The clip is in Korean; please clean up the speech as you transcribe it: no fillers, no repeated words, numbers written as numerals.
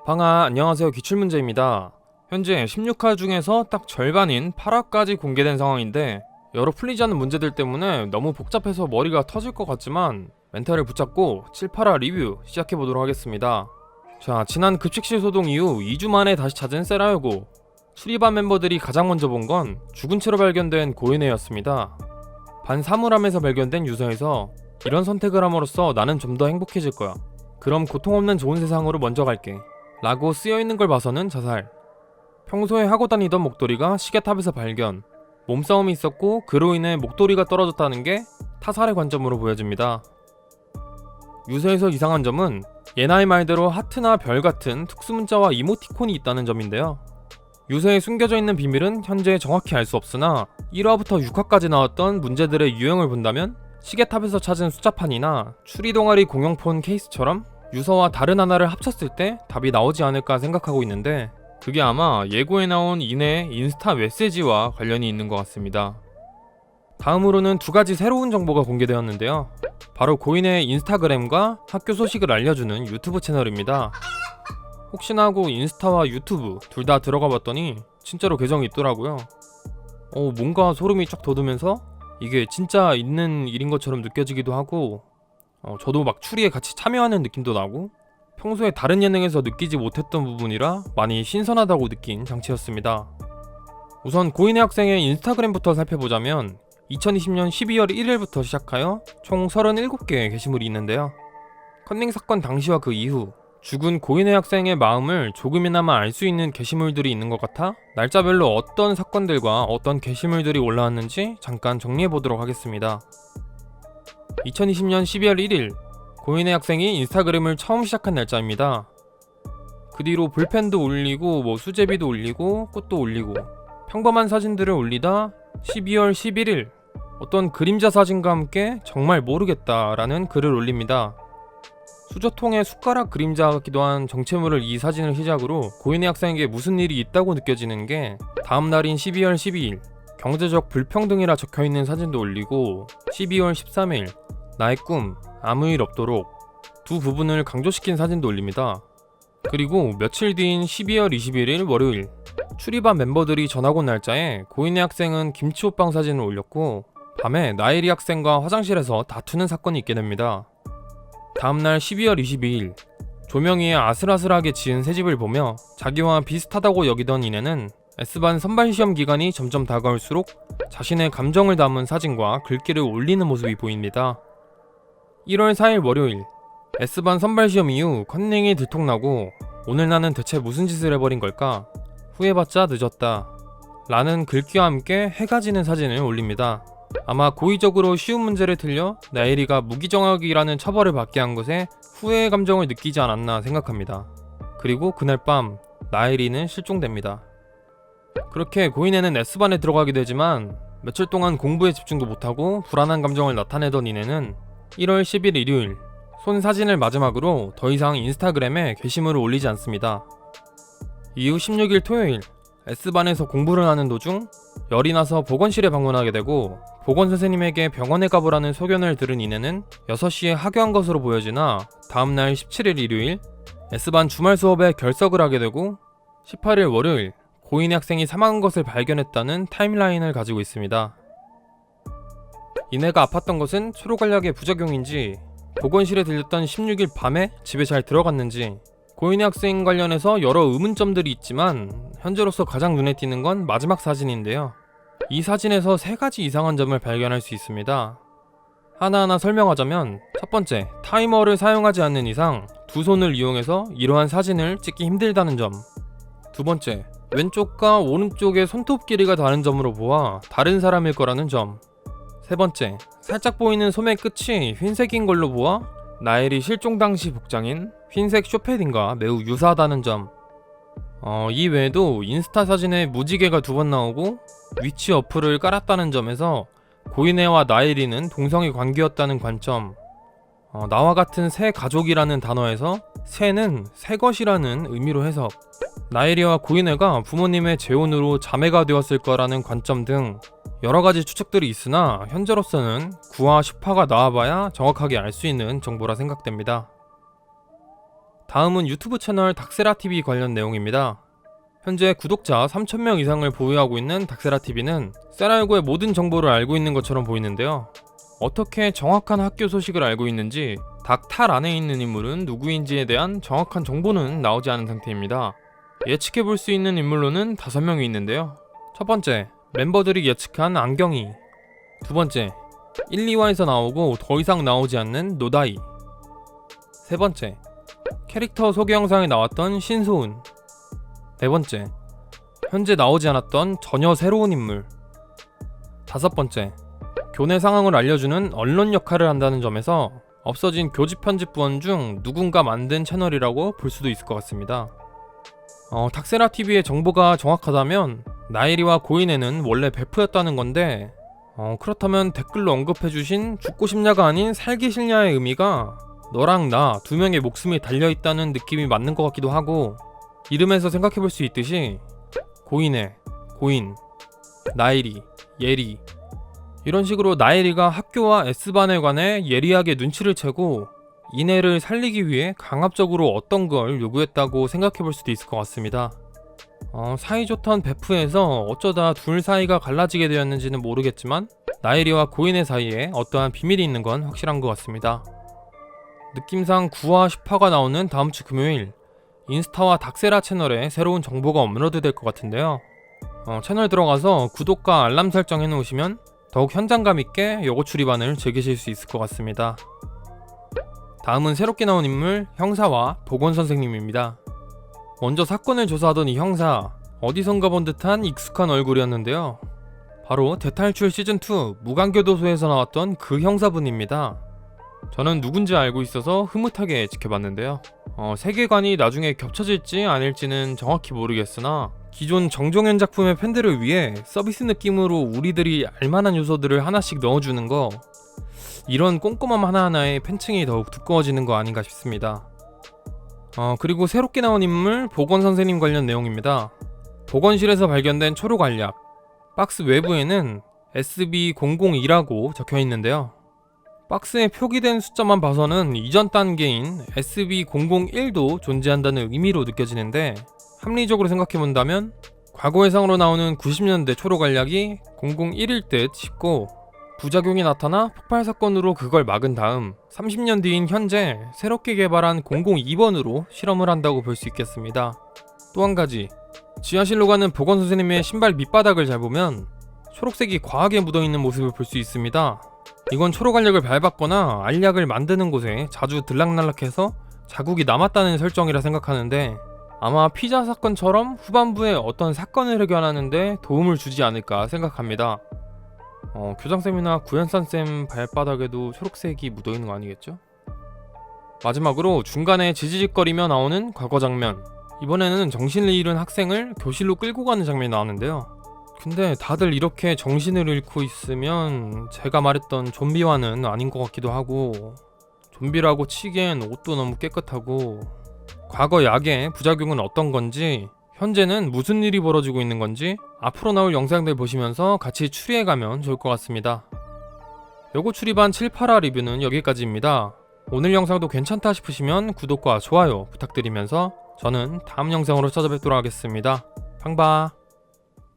안녕하세요. 기출문제입니다. 현재 16화 중에서 딱 절반인 8화까지 공개된 상황인데 여러 풀리지 않는 문제들 때문에 너무 복잡해서 머리가 터질 것 같지만 멘탈을 붙잡고 7, 8화 리뷰 시작해보도록 하겠습니다. 자, 지난 급식실 소동 이후 2주 만에 다시 찾은 세라여고. 수리반 멤버들이 가장 먼저 본 건 죽은 채로 발견된 고인애였습니다. 반사물함에서 발견된 유서에서 이런 선택을 함으로써 나는 좀 더 행복해질 거야. 그럼 고통 없는 좋은 세상으로 먼저 갈게. 라고 쓰여있는 걸 봐서는 자살. 평소에 하고 다니던 목도리가 시계탑에서 발견. 몸싸움이 있었고 그로 인해 목도리가 떨어졌다는 게 타살의 관점으로 보여집니다. 유서에서 이상한 점은 예나의 말대로 하트나 별 같은 특수문자와 이모티콘이 있다는 점인데요. 유서에 숨겨져 있는 비밀은 현재 정확히 알 수 없으나 1화부터 6화까지 나왔던 문제들의 유형을 본다면 시계탑에서 찾은 숫자판이나 추리동아리 공용폰 케이스처럼 유서와 다른 하나를 합쳤을 때 답이 나오지 않을까 생각하고 있는데 그게 아마 예고에 나온 이내의 인스타 메시지와 관련이 있는 것 같습니다. 다음으로는 두 가지 새로운 정보가 공개되었는데요. 바로 고인의 인스타그램과 학교 소식을 알려주는 유튜브 채널입니다. 혹시나 하고 인스타와 유튜브 둘 다 들어가 봤더니 진짜로 계정이 있더라고요. 뭔가 소름이 쫙 돋으면서 이게 진짜 있는 일인 것처럼 느껴지기도 하고 저도 막 추리에 같이 참여하는 느낌도 나고 평소에 다른 예능에서 느끼지 못했던 부분이라 많이 신선하다고 느낀 장치였습니다. 우선 고인의 학생의 인스타그램부터 살펴보자면 2020년 12월 1일부터 시작하여 총 37개의 게시물이 있는데요. 컨닝 사건 당시와 그 이후 죽은 고인의 학생의 마음을 조금이나마 알 수 있는 게시물들이 있는 것 같아 날짜별로 어떤 사건들과 어떤 게시물들이 올라왔는지 잠깐 정리해보도록 하겠습니다. 2020년 12월 1일 고인의 학생이 인스타그램을 처음 시작한 날짜입니다. 그 뒤로 볼펜도 올리고 수제비도 올리고 꽃도 올리고 평범한 사진들을 올리다 12월 11일 어떤 그림자 사진과 함께 정말 모르겠다라는 글을 올립니다. 수저통에 숟가락 그림자 같기도 한 정체물을 이 사진을 시작으로 고인의 학생에게 무슨 일이 있다고 느껴지는 게 다음 날인 12월 12일 경제적 불평등이라 적혀있는 사진도 올리고 12월 13일 나의 꿈 아무 일 없도록 두 부분을 강조시킨 사진도 올립니다. 그리고 며칠 뒤인 12월 21일 월요일 추리반 멤버들이 전학 온 날짜에 고인의 학생은 김치호빵 사진을 올렸고 밤에 나혜리 학생과 화장실에서 다투는 사건이 있게 됩니다. 다음날 12월 22일 조명이의 아슬아슬하게 지은 새집을 보며 자기와 비슷하다고 여기던 이내는 S반 선발시험 기간이 점점 다가올수록 자신의 감정을 담은 사진과 글귀를 올리는 모습이 보입니다. 1월 4일 월요일 S반 선발시험 이후 컨닝이 들통나고 오늘 나는 대체 무슨 짓을 해버린 걸까? 후회봤자 늦었다 라는 글귀와 함께 해가 지는 사진을 올립니다. 아마 고의적으로 쉬운 문제를 틀려 나혜리가 무기정학이라는 처벌을 받게 한 것에 후회의 감정을 느끼지 않았나 생각합니다. 그리고 그날 밤 나혜리는 실종됩니다. 그렇게 고인애는 S반에 들어가게 되지만 며칠 동안 공부에 집중도 못하고 불안한 감정을 나타내던 이내는 1월 10일 일요일 손 사진을 마지막으로 더 이상 인스타그램에 게시물을 올리지 않습니다. 이후 16일 토요일 S반에서 공부를 하는 도중 열이 나서 보건실에 방문하게 되고 보건선생님에게 병원에 가보라는 소견을 들은 이내는 6시에 하교한 것으로 보여지나 다음날 17일 일요일 S반 주말 수업에 결석을 하게 되고 18일 월요일 고인의 학생이 사망한 것을 발견했다는 타임라인을 가지고 있습니다. 이내가 아팠던 것은 초록알약의 부작용인지 보건실에 들렸던 16일 밤에 집에 잘 들어갔는지 고인의 학생 관련해서 여러 의문점들이 있지만 현재로서 가장 눈에 띄는 건 마지막 사진인데요. 이 사진에서 3가지 이상한 점을 발견할 수 있습니다. 하나하나 설명하자면 첫 번째, 타이머를 사용하지 않는 이상 두 손을 이용해서 이러한 사진을 찍기 힘들다는 점. 두 번째, 왼쪽과 오른쪽의 손톱 길이가 다른 점으로 보아 다른 사람일 거라는 점. 세 번째, 살짝 보이는 소매 끝이 흰색인 걸로 보아 나엘이 실종 당시 복장인 흰색 쇼패딩과 매우 유사하다는 점. 이 외에도 인스타 사진에 무지개가 2번 나오고 위치 어플을 깔았다는 점에서 고인애와 나엘이는 동성애 관계였다는 관점. 나와 같은 새 가족이라는 단어에서 새는 새 것이라는 의미로 해석. 나엘이와 고인애가 부모님의 재혼으로 자매가 되었을 거라는 관점 등 여러가지 추측들이 있으나 현재로서는 9화 10화가 나와봐야 정확하게 알 수 있는 정보라 생각됩니다. 다음은 유튜브 채널 닥세라TV 관련 내용입니다. 현재 구독자 3,000명 이상을 보유하고 있는 닥세라TV는 쌀알고의 모든 정보를 알고 있는 것처럼 보이는데요. 어떻게 정확한 학교 소식을 알고 있는지, 닥탈 안에 있는 인물은 누구인지에 대한 정확한 정보는 나오지 않은 상태입니다. 예측해볼 수 있는 인물로는 5명이 있는데요. 첫 번째, 멤버들이 예측한 안경이. 두 번째, 1, 2화에서 나오고 더 이상 나오지 않는 노다이. 세 번째, 캐릭터 소개 영상에 나왔던 신소은. 네 번째, 현재 나오지 않았던 전혀 새로운 인물. 다섯 번째, 교내 상황을 알려주는 언론 역할을 한다는 점에서 없어진 교집 편집부원 중 누군가 만든 채널이라고 볼 수도 있을 것 같습니다. 닥세라TV의 정보가 정확하다면 나일이와 고인애는 원래 베프였다는 건데, 그렇다면 댓글로 언급해주신 죽고 싶냐가 아닌 살기 싫냐의 의미가 너랑 나 두 명의 목숨이 달려있다는 느낌이 맞는 것 같기도 하고, 이름에서 생각해볼 수 있듯이 고인애, 고인, 나일이, 예리, 이런 식으로 나일이가 학교와 S반에 관해 예리하게 눈치를 채고 이내를 살리기 위해 강압적으로 어떤 걸 요구했다고 생각해볼 수도 있을 것 같습니다. 사이좋던 베프에서 어쩌다 둘 사이가 갈라지게 되었는지는 모르겠지만 나일이와 고인의 사이에 어떠한 비밀이 있는 건 확실한 것 같습니다. 느낌상 9화 10화가 나오는 다음 주 금요일, 인스타와 닥세라 채널에 새로운 정보가 업로드 될 것 같은데요. 채널 들어가서 구독과 알람 설정 해놓으시면 더욱 현장감 있게 여고 출입반을 즐기실 수 있을 것 같습니다. 다음은 새롭게 나온 인물 형사와 보건 선생님입니다. 먼저 사건을 조사하던 이 형사, 어디선가 본 듯한 익숙한 얼굴이었는데요. 바로 대탈출 시즌2 무간교도소에서 나왔던 그 형사분입니다. 저는 누군지 알고 있어서 흐뭇하게 지켜봤는데요. 세계관이 나중에 겹쳐질지 아닐지는 정확히 모르겠으나 기존 정종현 작품의 팬들을 위해 서비스 느낌으로 우리들이 알만한 요소들을 하나씩 넣어주는 거, 이런 꼼꼼함 하나하나에 팬층이 더욱 두꺼워지는 거 아닌가 싶습니다. 그리고 새롭게 나온 인물 보건 선생님 관련 내용입니다. 보건실에서 발견된 초록 알약, 박스 외부에는 SB002라고 적혀있는데요. 박스에 표기된 숫자만 봐서는 이전 단계인 SB001도 존재한다는 의미로 느껴지는데, 합리적으로 생각해본다면 과거 예상으로 나오는 90년대 초록 알약이 001일 듯 싶고, 부작용이 나타나 폭발 사건으로 그걸 막은 다음 30년 뒤인 현재 새롭게 개발한 002번으로 실험을 한다고 볼 수 있겠습니다. 또 한 가지, 지하실로 가는 보건 선생님의 신발 밑바닥을 잘 보면 초록색이 과하게 묻어있는 모습을 볼 수 있습니다. 이건 초록 알약을 밟았거나 알약을 만드는 곳에 자주 들락날락해서 자국이 남았다는 설정이라 생각하는데, 아마 피자 사건처럼 후반부에 어떤 사건을 해결하는데 도움을 주지 않을까 생각합니다. 교장쌤이나 구현선쌤 발바닥에도 초록색이 묻어있는 거 아니겠죠? 마지막으로 중간에 지지직거리며 나오는 과거 장면, 이번에는 정신을 잃은 학생을 교실로 끌고 가는 장면이 나왔는데요. 근데 다들 이렇게 정신을 잃고 있으면 제가 말했던 좀비화는 아닌 것 같기도 하고, 좀비라고 치기엔 옷도 너무 깨끗하고, 과거 약의 부작용은 어떤 건지, 현재는 무슨 일이 벌어지고 있는 건지 앞으로 나올 영상들 보시면서 같이 추리해가면 좋을 것 같습니다. 여고 출입반 7, 8화 리뷰는 여기까지입니다. 오늘 영상도 괜찮다 싶으시면 구독과 좋아요 부탁드리면서 저는 다음 영상으로 찾아뵙도록 하겠습니다. 팡바.